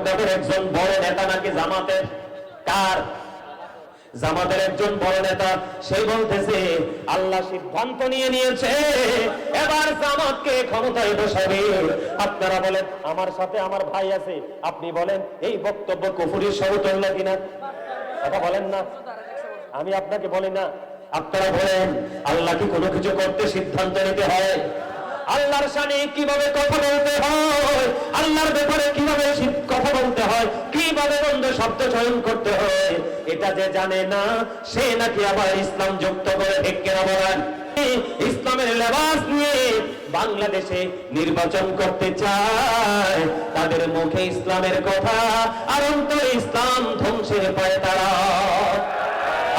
আপনাদের একজন বড় নেতা নাকি জামাতের, কার? জামাতের একজন বড় নেতা, সে বলতেছে আল্লাহ সিদ্ধান্ত নিয়েছে এবার জামাতকে ক্ষমতায় বসাবে। আপনারা বলেন, আমার সাথে আমার ভাই আছে, আপনি বলেন এই বক্তব্য কুফরির সমতুল্য কিনা? কথা বলেন না, আমি আপনাকে বলি না। আপনারা বলেন আল্লাহ কি কোনো কিছু করতে সিদ্ধান্ত নিতে হয়? আল্লাহর শানে কিভাবে কথা বলতে হয়, আল্লাহর ব্যাপারে কিভাবে কথা বলতে হয়, কিভাবে বন্ধ শব্দ চয়ন করতে হয়, এটা যে জানে না সে নাকি আবার ইসলাম যুক্ত করে ঠিক কিনা বলেন? ইসলামের লেবাস নিয়ে বাংলাদেশে নির্বাচন করতে চায়, তাদের মুখে ইসলামের কথা আর অন্তরে ইসলাম ধ্বংসের পায় তারা।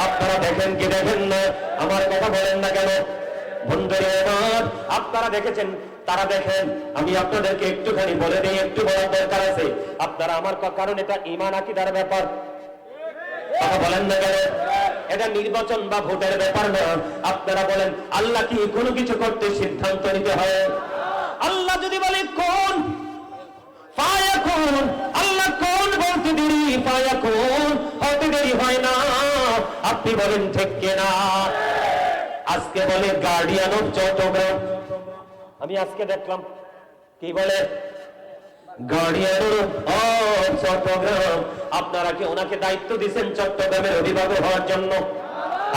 আপনারা দেখেন কি দেখেন না? আমার কথা বলেন না কেন? বন্ধুরা আমার, আপনারা দেখেছেন, তারা দেখেন। আমি আপনাদেরকে একটুখানি বলে দিই, একটু বলার দরকার আছে। আপনারা আমার, কারণ এটা ঈমান আকীদার ব্যাপার। কথা বলেন না কেন? এটা নির্বাচন বা ভোটের ব্যাপার না। আপনারা বলেন আল্লাহ কি কোনো কিছু করতে সিদ্ধান্ত নিতে হয়? আল্লাহ যদি বলে কোন ফায়াকুন, আল্লাহ কোন বলতে দেরি, ফায়াকুন হতে দেরি হয় না। আপনি বলেন ঠিক কিনা? আজকে বলে গার্ডিয়ান অফ চট্টগ্রাম, আমি আজকে দেখলাম কি বলে গার্ডিয়ান অফ চট্টগ্রাম। আপনারা কি ওনাকে দায়িত্ব দিচ্ছেন চট্টগ্রামের অভিভাবক হওয়ার জন্য?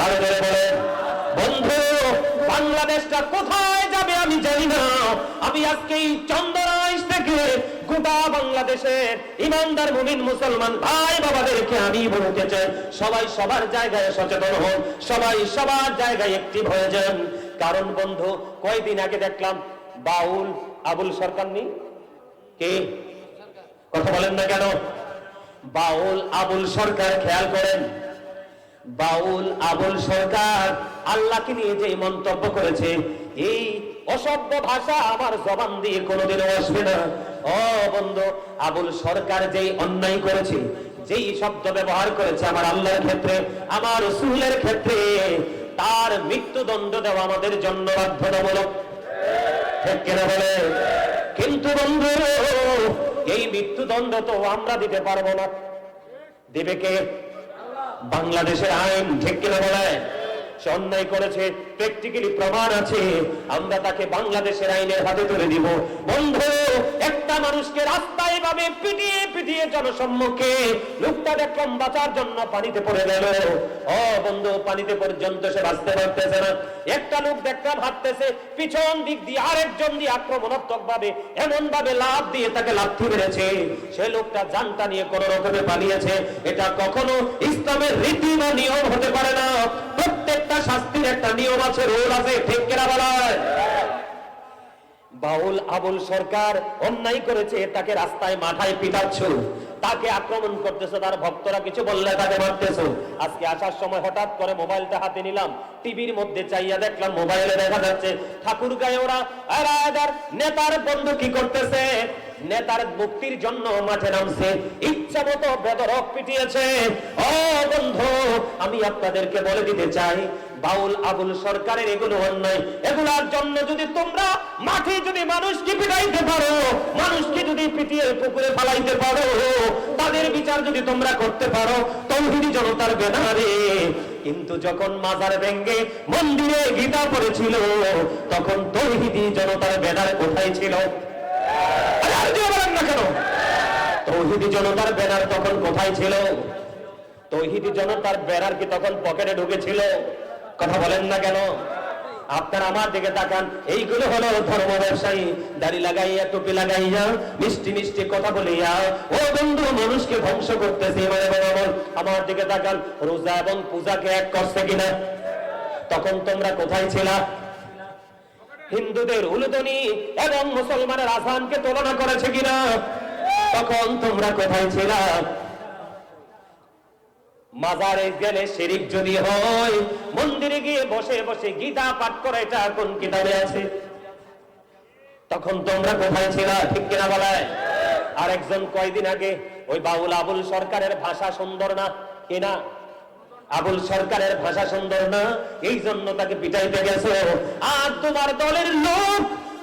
আর বলে বন্ধু, বাংলাদেশটা কোথায় যাবে আমি জানি না। আমি আজকে এই চন্দনাইশ থেকে গোটা বাংলাদেশের ইমানদার মুমিন মুসলমান ভাই বাবাদেরকে আমি বলতে চাই, সবাই সবার জায়গায় সচেতন হন, সবাই সবার জায়গায় অ্যাক্টিভ হয়ে যান। কারণ বন্ধু, কয়েকদিন আগে দেখলাম বাউল আবুল সরকার নি কে, কথা বলেন না কেন? বাউল আবুল সরকার, খেয়াল করেন, বাউল আবুল সরকার আল্লাহকে নিয়ে যে মন্তব্য করেছে, এই অসভ্য ভাষা আমার জবান দিয়ে কোনোদিনও আসবে না। ও বন্ধু, আবুল সরকার যেই অন্যায় করেছে, যেই শব্দ ব্যবহার করেছে আমার আল্লাহর ক্ষেত্রে, আমার রাসূলের ক্ষেত্রে, তার মৃত্যুদণ্ড দেওয়া আমাদের জন্য বাধ্যতামূলক, ঠিক কিনা বলে? কিন্তু বন্ধু, এই মৃত্যুদণ্ড তো আমরা দিতে পারবো না, দেবে কে? বাংলাদেশের আইন, ঠিক কিনা বলে? সে অন্যায় করেছে, প্র্যাকটিক্যালি প্রমাণ আছে, আমরা তাকে বাংলাদেশের আইনের হাতে তুলে দিব। বন্ধু, একটা মানুষকে রাস্তায় ভাবে পিটিয়ে পিটিয়ে জনসম্মুখে, লোকটা দেখলাম বাঁচার জন্য পানিতে পড়ে গেল। ও বন্ধু, পানিতে পর্যন্ত সে বাঁচতে পারতেছে না। একটা লোক দেখলাম হাঁটতেছে, পিছন দিক দিয়ে আরেকজন দিয়ে আক্রমণাত্মক ভাবে এমন ভাবে লাফ দিয়ে তাকে লাথি মেরেছে, সে লোকটা জানটা নিয়ে কোন রকমে পালিয়েছে। এটা কখনো ইসলামের রীতি বা নিয়ম হতে পারে না। প্রত্যেকটা শাস্তির একটা নিয়ম আছে, রুল আছে, ঠিক কিনা বলায়? বাউল আবুল সরকার অন্যায় করেছে, তাকে রাস্তায় মাথায় পিটাচ্ছ, তাকে আক্রমণ করতেছো, তার ভক্তরা কিছু বললে তাকে মারতেছো। আজকে আসার সময় হঠাৎ করে মোবাইলটা হাতে নিলাম, টিভির মধ্যে চাইয়া দেখলাম মোবাইলে দেখা যাচ্ছে ঠাকুরগাঁয়ে ওরা নেতার বন্ধু কি করতেছে, নেতার মুক্তির জন্য মাঠে নামছে, ইচ্ছা মতো বেদরক পিটিয়েছে। ও বন্ধু, আমি আপনাদেরকে বলে দিতে চাই, বাউল আবুল সরকারের এগুলো অন্যায়, এগুলার জন্য যদি তোমরা মাঠে যদি মানুষকে পিটাইতে পারো, মানুষকে যদি পিটিয়ে পুকুরে ফালাইতে পারো, তাদের বিচার যদি তোমরা করতে পারো তৌহিদি জনতার ব্যানারে, কিন্তু যখন মাজার ভেঙ্গে মন্দিরে গীতা পড়েছিল, তখন তৌহিদি জনতার ব্যানার কোথায় ছিল? না কেন? তৌহিদি জনতার ব্যানার তখন কোথায় ছিল? তৌহিদি জনতার ব্যানার কি তখন পকেটে ঢুকেছিল? কথা বলেন না কেন? আপনারা আমার দিকে তাকান, এইগুলো হলো ধর্ম ব্যবসায়ী, দাড়ি লাগাইয়া টুপি লাগাইয়া মিষ্টি মিষ্টি কথা বলিয়া ও বন্ধু মানুষকে ধ্বংস করতেছে। আমার দিকে তাকান, রোজা এবং পূজাকে এক করছে কিনা? তখন তোমরা কোথায় ছিলা? হিন্দুদের উলুধ্বনি এবং মুসলমানের আযানকে তুলনা করেছে কিনা? তখন তোমরা কোথায় ছিলা? মাজারে গেলে শিরিক যদি হয়, মন্দিরে গিয়ে বসে বসে গীতা পাঠ করে, এটা কোন কিতাবে আছে? তখন তোমরা কোথায় ছিলা? ঠিক কিনা বলায়? আরেকজন কয়দিন আগে ওই বাউল আবুল সরকারের ভাষা সুন্দর না কিনা? আবুল সরকারের ভাষা সুন্দর না, এই জন্য তাকে পিটাইতে গেছে। আর তোমার দলের লোক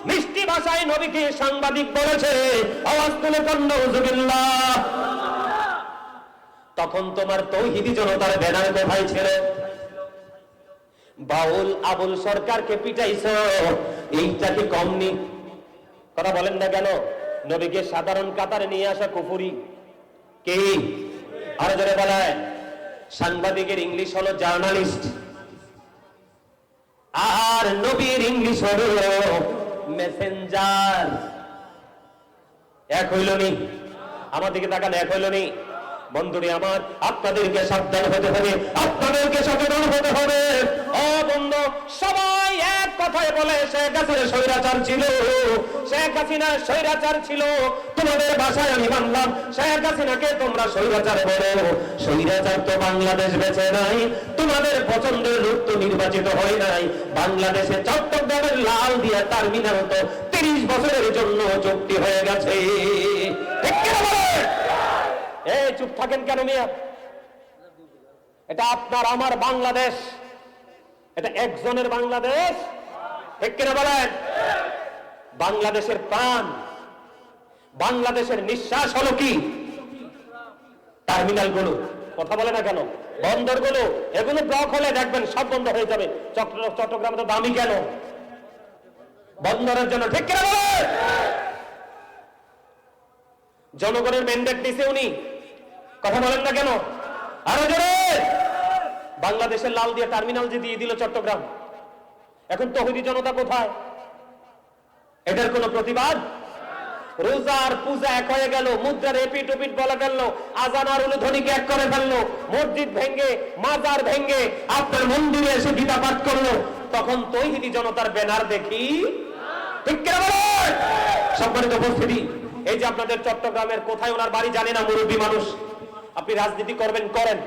মিষ্টি ভাষায় নবীকে সাংবাদিক বলেছে, আওয়াজ তুলে কন্যা তখন তোমার তৌহিদি জনতার ব্যানার কোথায় ছিল? বাউল আবুল সরকারকে পিটাইছো, এইটা কি কমনি? কথা বলেন না কেন? নবীকে সাধারণ কাতারে নিয়ে আসা কুফরি কি? আরো জোরে বলেন। সাংবাদিকের ইংলিশ হলো জার্নালিস্ট, আর নবীর ইংলিশ হলো মেসেঞ্জার। এক হইল নি? আমার দিকে তাকান, এক হইল নি? বন্ধুরে আমার, আপনাদেরকে সাবধান হতে হবে, আপনাদেরকে সচেতন হতে হবে। ও বন্ধু, সবাই এক কথায় বলে শেখ হাসিনা স্বৈরাচার ছিল, শেখ হাসিনা স্বৈরাচার ছিল। তোমাদের ভাষায় আমি মানলাম, শেখ হাসিনাকে তোমরা স্বৈরাচার বলো। স্বৈরাচার তো বাংলাদেশ বেঁচে নাই, তোমাদের পছন্দের লোক তো নির্বাচিত হয় নাই। বাংলাদেশে চট্টগ্রামের লাল দিয়া টার্মিনাল তো 30 বছরের জন্য চুক্তি হয়ে গেছে। ঠিক কি না বলেন? এই চুপ থাকেন কেন মিয়া? এটা আপনার আমার বাংলাদেশ, এটা একজনের বাংলাদেশ। ঠিক কিনা বলেন? বাংলাদেশের প্রাণ, বাংলাদেশের নিঃশ্বাস হলো কি? টার্মিনাল গুলো। কথা বলে না কেন? বন্দর গুলো, এগুলো ব্লক হলে দেখবেন সব বন্ধ হয়ে যাবে। চট্টগ্রাম তো দামি কেন? বন্দরের জন্য। ঠিক কিনা বলেন? জনগণের ম্যান্ডেট দিছে উনি, কথা বলেন না কেন? আরো জোরে। বাংলাদেশের লাল দিয়ে টার্মিনাল যে দিয়ে দিল চট্টগ্রাম, এখন তৌহিদি জনতা কোথায়? এটার কোন প্রতিবাদ? রোজার পূজা এক হয়ে গেল, মুদ্রার এপিট ওপিট বলা গেল, আজান আর উলুধ্বনিকে এক করে ফেললো, মসজিদ ভেঙ্গে মাজার ভেঙ্গে আপনার মন্দিরে এসে গীতা পাঠ করলো, তখন তৌহিদি জনতার ব্যানার দেখি। ঠিক কিনা বলেন? সম্মানিত উপস্থিতি, এই যে আপনাদের চট্টগ্রামের কোথায় ওনার বাড়ি জানে না, মুরব্বী মানুষ। আপনি রাজনীতি করবেন করেন,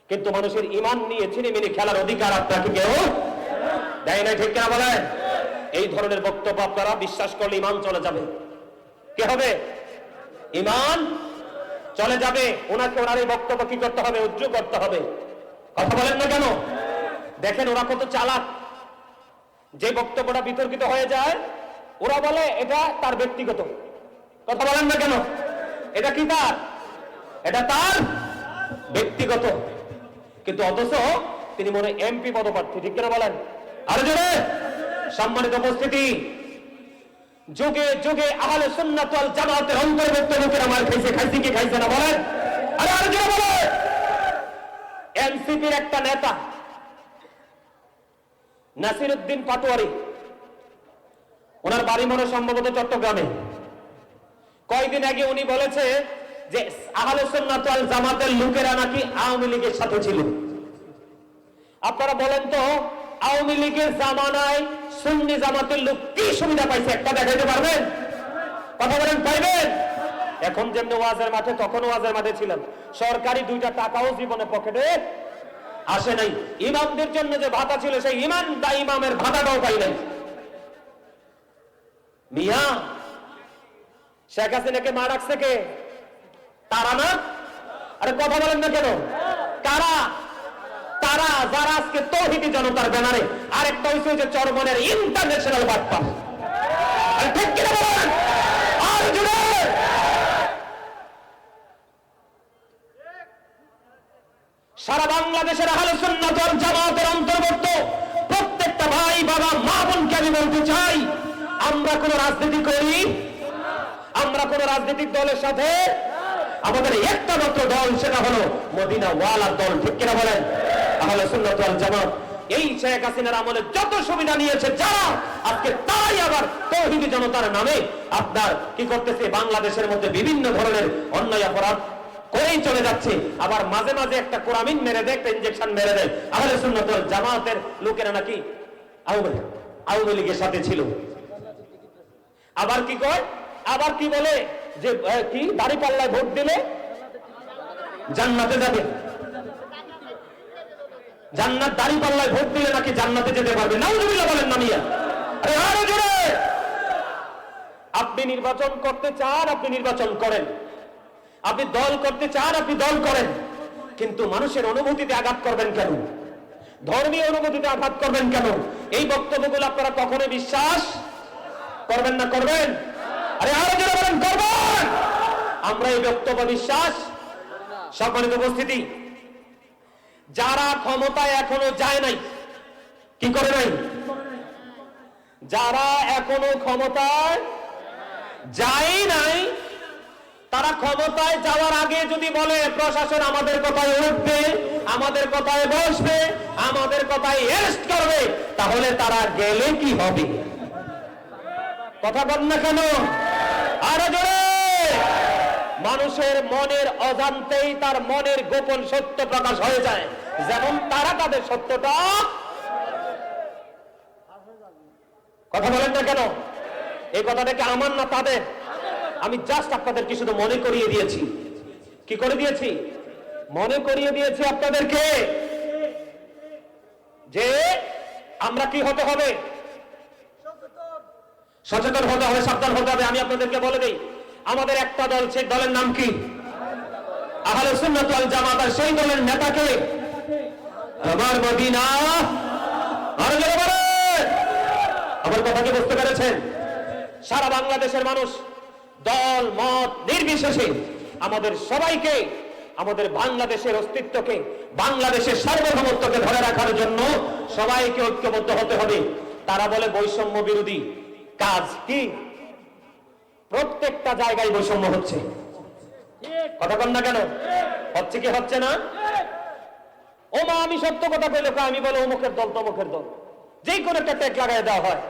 কিন্তু মানুষের ঈমান নিয়ে ছিনিমিনি খেলার অধিকার আপনাকে কেউ দেয় না। ঠিক কিনা বলেন? এই ধরনের বক্তব্য আপনারা বিশ্বাস করলে ঈমান চলে যাবে। কি হবে? ঈমান চলে যাবে। ওনাকে ওনার এই বক্তব্য কি করতে হবে? উজ্জ্ব করতে হবে। কথা বলেন না কেন? দেখেন ওরা কত চালাক। যে বক্তব্যটা বিতর্কিত হয়ে যায়, ওরা বলে এটা তার ব্যক্তিগত। কথা বলেন না কেন? এটা কি তার? এটা তার ব্যক্তিগত। কিন্তু অথচ তিনি মনে এমপি পদপ্রার্থী। ঠিক কিনা বলেন? আরো জোরে। সম্মানিত উপস্থিতি, যুগে যুগে আহলে সুন্নাত ওয়াল জামাতের অন্তর্ভুক্ত লোকেরা মার খাইছে, খাইছে কি খাইছে না বলেন? আরে আরো জোরে বলেন। এনসিপির একটা নেতা নাসিরউদ্দিন পাটোয়ারি, ওনার বাড়ি মনে সম্ভবত চট্টগ্রামে। কয়েকদিন আগে উনি বলেছে যে আহলে সুন্নাত ওয়াল জামাতের লোকেরা নাকি আওয়ামী লীগের সাথে ছিল। আপনারা বলেন তো, আওয়ামী লীগের জামানায় সুন্নি জামাতের লোক কি সুবিধা পাইছে? একটা দেখাইতে পারবেন? কথা বলেন, পাইবেন? এখন যেমনি ওয়াজের মাঠে, তখন ওয়াজের মাঠে ছিলাম। সরকারি 2টা টাকাও জীবনে পকেটে আসে নাই। ইমামদের জন্য যে ভাতা ছিল, সেই ইমামের ভাতাটাও পাই নাই। মিয়া, শেখ হাসিনাকে মা রাখছে কে? তারা না? আরে কথা বলেন না কেন? কারা? তারা যারা আজকে তৌহিদি জনতার ব্যানারে আরেকটা হইছে যে চরমনের ইন্টারন্যাশনাল বার্তা। আরে ঠিক কিনা বলেন? আর জুড়ে সারা বাংলাদেশের আহলে সুন্নাত ওয়াল জামাতের অন্তর্ভুক্ত প্রত্যেকটা ভাই বাবা মা বোনকে আমি বলতে চাই, আমরা কোন রাজনীতি করি? আমরা কোন রাজনৈতিক দলের সাথে? আমাদের একটা মাত্র দল, সেটা হলো মদিনা ওয়ালার দল। ঠিক কিনা বলেন? আহলে সুন্নাত ওয়াল জামাত এই শেখ হাসিনার আমলে যত সুবিধা নিয়েছে যারা, আজকে তাই আবার তৌহিদি জনতার নামে আপনার কি করতেছে? বাংলাদেশের মধ্যে বিভিন্ন ধরনের অন্যায় অপরাধ করেই চলে যাচ্ছে। আবার মাঝে মাঝে একটা কোরামিন মেরে দেয়, একটা ইনজেকশন মেরে দেয়। আহলে সুন্নাত ওয়াল জামাতের লোকেরা নাকি আওয়ামী লীগের সাথে ছিল। আবার কি কয়? আবার কি বলে যে কি দাড়ি পাল্লায় ভোট দিলে জান্নাতে যাবে। জান্নাত দাড়ি পাল্লায় ভোট দিলে নাকি জান্নাতে যেতে পারবে। নাউজুবিল্লাহ বলেন না মিয়া? আরে আরো জোরে। আপনি নির্বাচন করতে চান, আপনি নির্বাচন করেন। আপনি দল করতে চান, আপনি দল করেন। কিন্তু মানুষের অনুভূতিতে আঘাত করবেন কেন? ধর্মীয় অনুভূতিতে আঘাত করবেন কেন? এই বক্তব্যগুলো আপনারা কখনো বিশ্বাস করবেন না? করবেন? আরে আরো জোরে বলেন, করবেন? আমরা এই বক্তব্য বিশ্বাস সম্মানিত উপস্থিতি, যারা ক্ষমতায় এখনো যায় নাই, কি করে নাই, যারা এখনো ক্ষমতায় যায় নাই, তারা ক্ষমতায় যাওয়ার আগে যদি বলে প্রশাসন আমাদের কথায় উঠবে, আমাদের কথায় বসবে, আমাদের কথায় অ্যারেস্ট করবে, তাহলে তারা গেলে কি হবে? কথা বল না কেন? আরো জোরে। মানুষের মনের অজান্তেই তার মনের গোপন সত্য প্রকাশ হয়ে যায়, যেমন তারা তাদের সত্যটা, কথা বলেন না কেন? এই কথাটা কি আমার না তাদের? আমি জাস্ট আপনাদেরকে শুধু মনে করিয়ে দিয়েছি। কি করে দিয়েছি? মনে করিয়ে দিয়েছি আপনাদেরকে যে আমরা কি হতে হবে, সচেতন হতে হবে, সাবধান হতে হবে। আমি আপনাদেরকে বলে দেই, আমাদের একটা দল, সেই দলের নাম কি? আহলে সুন্নাত ওয়াল জামাত। আর সেই দলের নেতাকে আমার মদিনা। আরো জোরে বলেন। আমার কথা কি বুঝতে পেরেছেন? সারা বাংলাদেশের মানুষ দল মত নির্বিশেষে আমাদের সবাইকে, আমাদের বাংলাদেশের অস্তিত্বকে, বাংলাদেশের সার্বভৌমত্বকে ধরে রাখার জন্য সবাইকে ঐক্যবদ্ধ হতে হবে। তারা বলে বৈষম্য বিরোধী কাজ কি? প্রত্যেকটা জায়গায় বৈষম্য হচ্ছে, কথা বল না কেন? হচ্ছে কি হচ্ছে না? ও মা, আমি সত্য কথা বলে, আমি বলে অমুকের দল তমুকের দল, যে কোনো একটা ট্যাগ লাগাই দেওয়া হয়।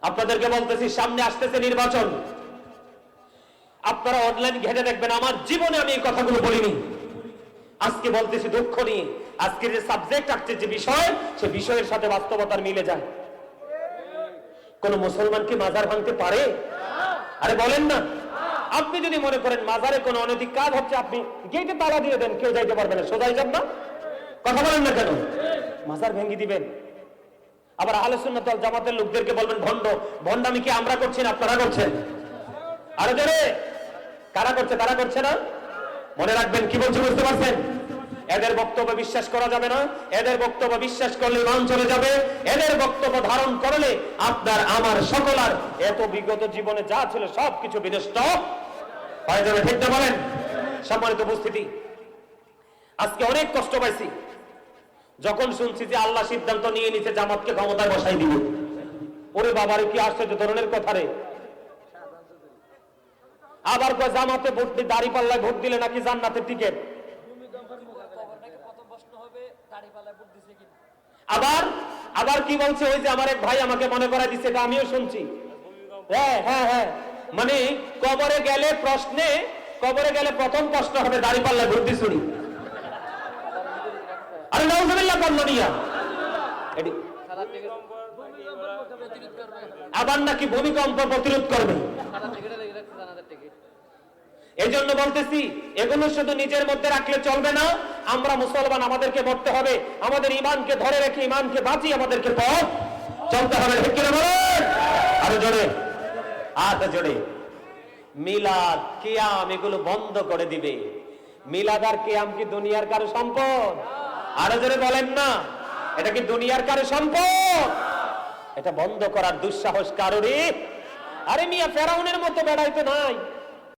আপনাদেরকে বলতেছি, সামনে আসতেছে নির্বাচন। আপনারা অনলাইন ঘেটে দেখবেন, আমার জীবনে আমি এই কথাগুলো বলিনি, আজকে বলতেছি দুঃখ নিয়ে। আজকের যে সাবজেক্ট আসছে, যে বিষয়, সে বিষয়ের সাথে বাস্তবতার মিলে যায়। কোন মুসলমান কি মাজার ভাঙতে পারে? আরে বলেন না। আপনি যদি মনে করেন মাজারে কোনো অনৈতিক কাজ হচ্ছে, আপনি গেটে তালা দিয়ে দেন, কেউ যাইতে পারবে না, সোজাই যাব না। কথা বলেন না কেন? মাজার ভেঙে দিবেন। আবার আহলে সুন্নাত ওয়াল জামাতের লোকদেরকে বলবেন ভণ্ড। ভণ্ডামি কি আমরা করছি না আপনারা করছেন? আরে জোরে, কারা করছে? তারা করছে না? মনে রাখবেন, কি বলছি বুঝতে পারছেন? এদের বক্তব্য বিশ্বাস করা যাবে না। এদের বক্তব্য বিশ্বাস করলে ইমান চলে যাবে। এদের বক্তব্য ধারণ করলে আপনার আমার সকলার এত বিগত জীবনে যা ছিল সবকিছু বিনষ্ট হয়ে যাবে। ঠিক না বলেন? সম্মানিত উপস্থিতি, আজকে অনেক কষ্ট পাইছি যখন শুনছি যে আল্লাহ সিদ্ধান্ত নিয়ে নিচে জামাতকে ক্ষমতায় বসাই দিবে। ওরে বাবারে, কি আশ্চর্য ধরনের কথা রে। আবার কয় জামাতে ভোট দিয়ে দাঁড়িপাল্লায় ভোট দিলে নাকি জান্নাতের টিকিট। আবার আবার কি বলছে, ওই যে আমার এক ভাই আমাকে মনে করাই দিচ্ছে, এটা আমিও শুনছি। হ্যাঁ হ্যাঁ হ্যাঁ, মানে কবরে গেলে প্রশ্নে, কবরে গেলে প্রথম প্রশ্ন হবে দাঁড়িপাল্লায় ভোট দিছি। আরে নাউজুবিল্লাহ কল্লানিয়া। আবার নাকি ভূমিকম্প প্রতিরোধ করবে। এই জন্য বলতেছি, এগুলো শুধু নিজের মধ্যে রাখলে চলবে না। আমরা মুসলমান, আমাদেরকে মরতে হবে, আমাদের ইমানকে ধরে রেখে, ইমানকে বাঁচিয়ে আমাদেরকে পথ চলতে হবে। ঠিক কিনা বলেন? আরো জোরে, আরো জোরে। মিলাদ কিয়াম এগুলো বন্ধ করে দিবে। মিলাদ আর কিয়াম কি দুনিয়ার কারো সম্পদ? আরো জোরে বলেন না। এটা কি দুনিয়ার কারো সম্পদ? এটা বন্ধ করার দুঃসাহস কারোরই। আরে মিয়া, ফেরাউনের মতো বেড়াইতে নাই।